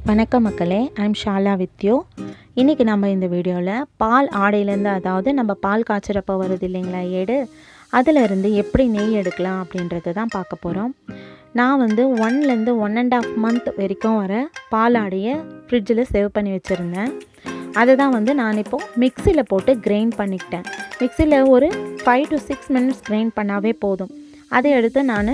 வணக்கம் மக்களே, I'm Shala with you. இன்றைக்கி நம்ம இந்த வீடியோவில் பால் ஆடையிலேருந்து, அதாவது நம்ம பால் காய்ச்சறப்போ வருது இல்லைங்களா ஏடு, அதிலேருந்து எப்படி நெய் எடுக்கலாம் அப்படின்றத தான் பார்க்க போகிறோம். நான் 1லேருந்து 1.5 மந்த் வரைக்கும் வர பால் ஆடையை ஃப்ரிட்ஜில் சேவ் பண்ணி வச்சுருந்தேன். அதை தான் நான் இப்போது மிக்சியில் போட்டு கிரைண்ட் பண்ணிக்கிட்டேன். மிக்சியில் ஒரு 5 to 6 minutes கிரைண்ட் பண்ணாவே போதும். அதை எடுத்து நான்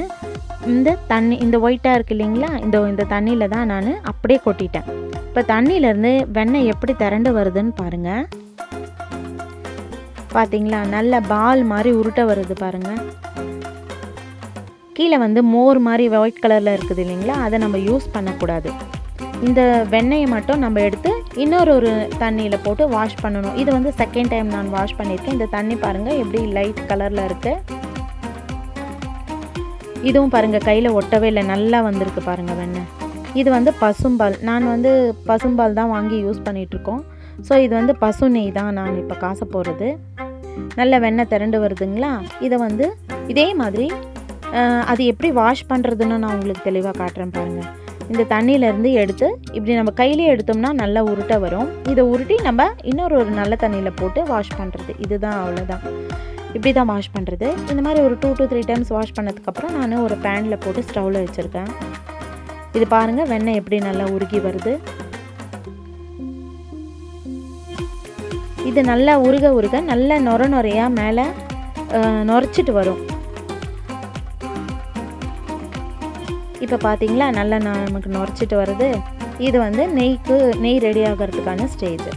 இந்த ஒயிட்டாக இருக்குது இல்லைங்களா, இந்த தண்ணியில் தான் நான் அப்படியே கொட்டிட்டேன். இப்போ தண்ணியிலேருந்து வெண்ணெய் எப்படி திரண்டு வருதுன்னு பாருங்கள். பார்த்தீங்களா, நல்ல பால் மாதிரி உருட்ட வருது பாருங்கள். கீழே மோர் மாதிரி ஒயிட் கலரில் இருக்குது இல்லைங்களா, அதை நம்ம யூஸ் பண்ணக்கூடாது. இந்த வெண்ணெயை மட்டும் நம்ம எடுத்து இன்னொரு தண்ணியில் போட்டு வாஷ் பண்ணணும். இது செகண்ட் டைம் நான் வாஷ் பண்ணியிருக்கேன். இந்த தண்ணி பாருங்கள் எப்படி லைட் கலரில் இருக்குது. இதுவும் பாருங்கள் கையில் ஒட்டவே இல்லை, நல்லா வந்திருக்கு பாருங்கள் வெண்ணெய். இது பசும்பால். நான் பசும்பால் தான் வாங்கி யூஸ் பண்ணிகிட்ருக்கோம். ஸோ இது பசு நெய் தான் நான் இப்போ காச போகிறது. நல்ல வெண்ணெய் திரண்டு வருதுங்களா. இதை இதே மாதிரி அது எப்படி வாஷ் பண்ணுறதுன்னு நான் உங்களுக்கு தெளிவாக காட்டுறேன் பாருங்கள். இந்த தண்ணியிலேருந்து எடுத்து இப்படி நம்ம கையிலே எடுத்தோம்னா நல்லா உருட்ட வரும். இதை உருட்டி நம்ம இன்னொரு நல்ல தண்ணியில் போட்டு வாஷ் பண்ணுறது. இதுதான், அவ்வளோதான். இப்படி தான் வாஷ் பண்ணுறது. இந்த மாதிரி ஒரு 2 to 3 times வாஷ் பண்ணதுக்கப்புறம் நான் ஒரு பேனில் போட்டு ஸ்டவ்வில் வச்சுருக்கேன். இது பாருங்கள் வெண்ணெய் எப்படி நல்லா உருகி வருது. இது நல்லா உருக நல்லா நுரையாக மேலே நுரைச்சிட்டு வரும். இப்போ பார்த்தீங்களா நல்லா நமக்கு நுரைச்சிட்டு வருது. இது நெய் ரெடி ஆகிறதுக்கான ஸ்டேஜ்.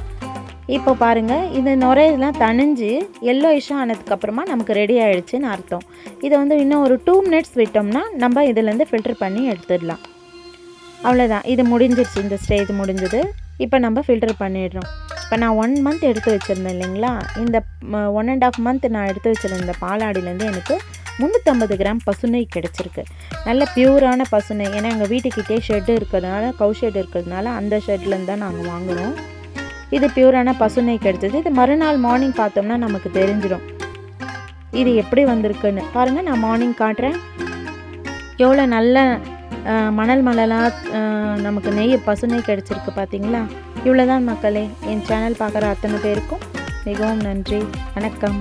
இப்போ பாருங்கள், இந்த நுரையெல்லாம் தணிஞ்சு எல்லோயிஷாக ஆனதுக்கப்புறமா நமக்கு ரெடி ஆகிடுச்சின்னு அர்த்தம். இதை இன்னும் ஒரு 2 minutes விட்டோம்னா நம்ம இதிலேருந்து ஃபில்டர் பண்ணி எடுத்துடலாம். அவ்வளோதான், இது முடிஞ்சிருச்சு. இந்த ஸ்டேஜ் முடிஞ்சது. இப்போ நம்ம ஃபில்டர் பண்ணிடுறோம். இப்போ நான் 1 month எடுத்து வச்சுருந்தேன் இல்லைங்களா, இந்த 1.5 month நான் எடுத்து வச்சுருந்த பாலாடிலேருந்து எனக்கு 350 கிராம் பசுநெய் கிடச்சிருக்கு. நல்ல பியூரான பசுநெய். ஏன்னா எங்கள் வீட்டுக்கிட்டே ஷெட்டு இருக்கிறதுனால, கவு ஷெட் இருக்கிறதுனால அந்த ஷெட்லேருந்து தான் நாங்கள் வாங்குகிறோம். இது பியூரான பசுநெய் கிடச்சிது. இது மறுநாள் மார்னிங் பார்த்தோம்னா நமக்கு தெரிஞ்சிடும் இது எப்படி வந்திருக்குன்னு. பாருங்கள், நான் மார்னிங் காட்டுறேன். எவ்வளோ நல்ல மணலாக நமக்கு பசுநெய் கிடச்சிருக்கு பார்த்தீங்களா. இவ்வளோதான் மக்களே. என் சேனல் பார்க்குற அத்தனை பேருக்கும் மிகவும் நன்றி. வணக்கம்.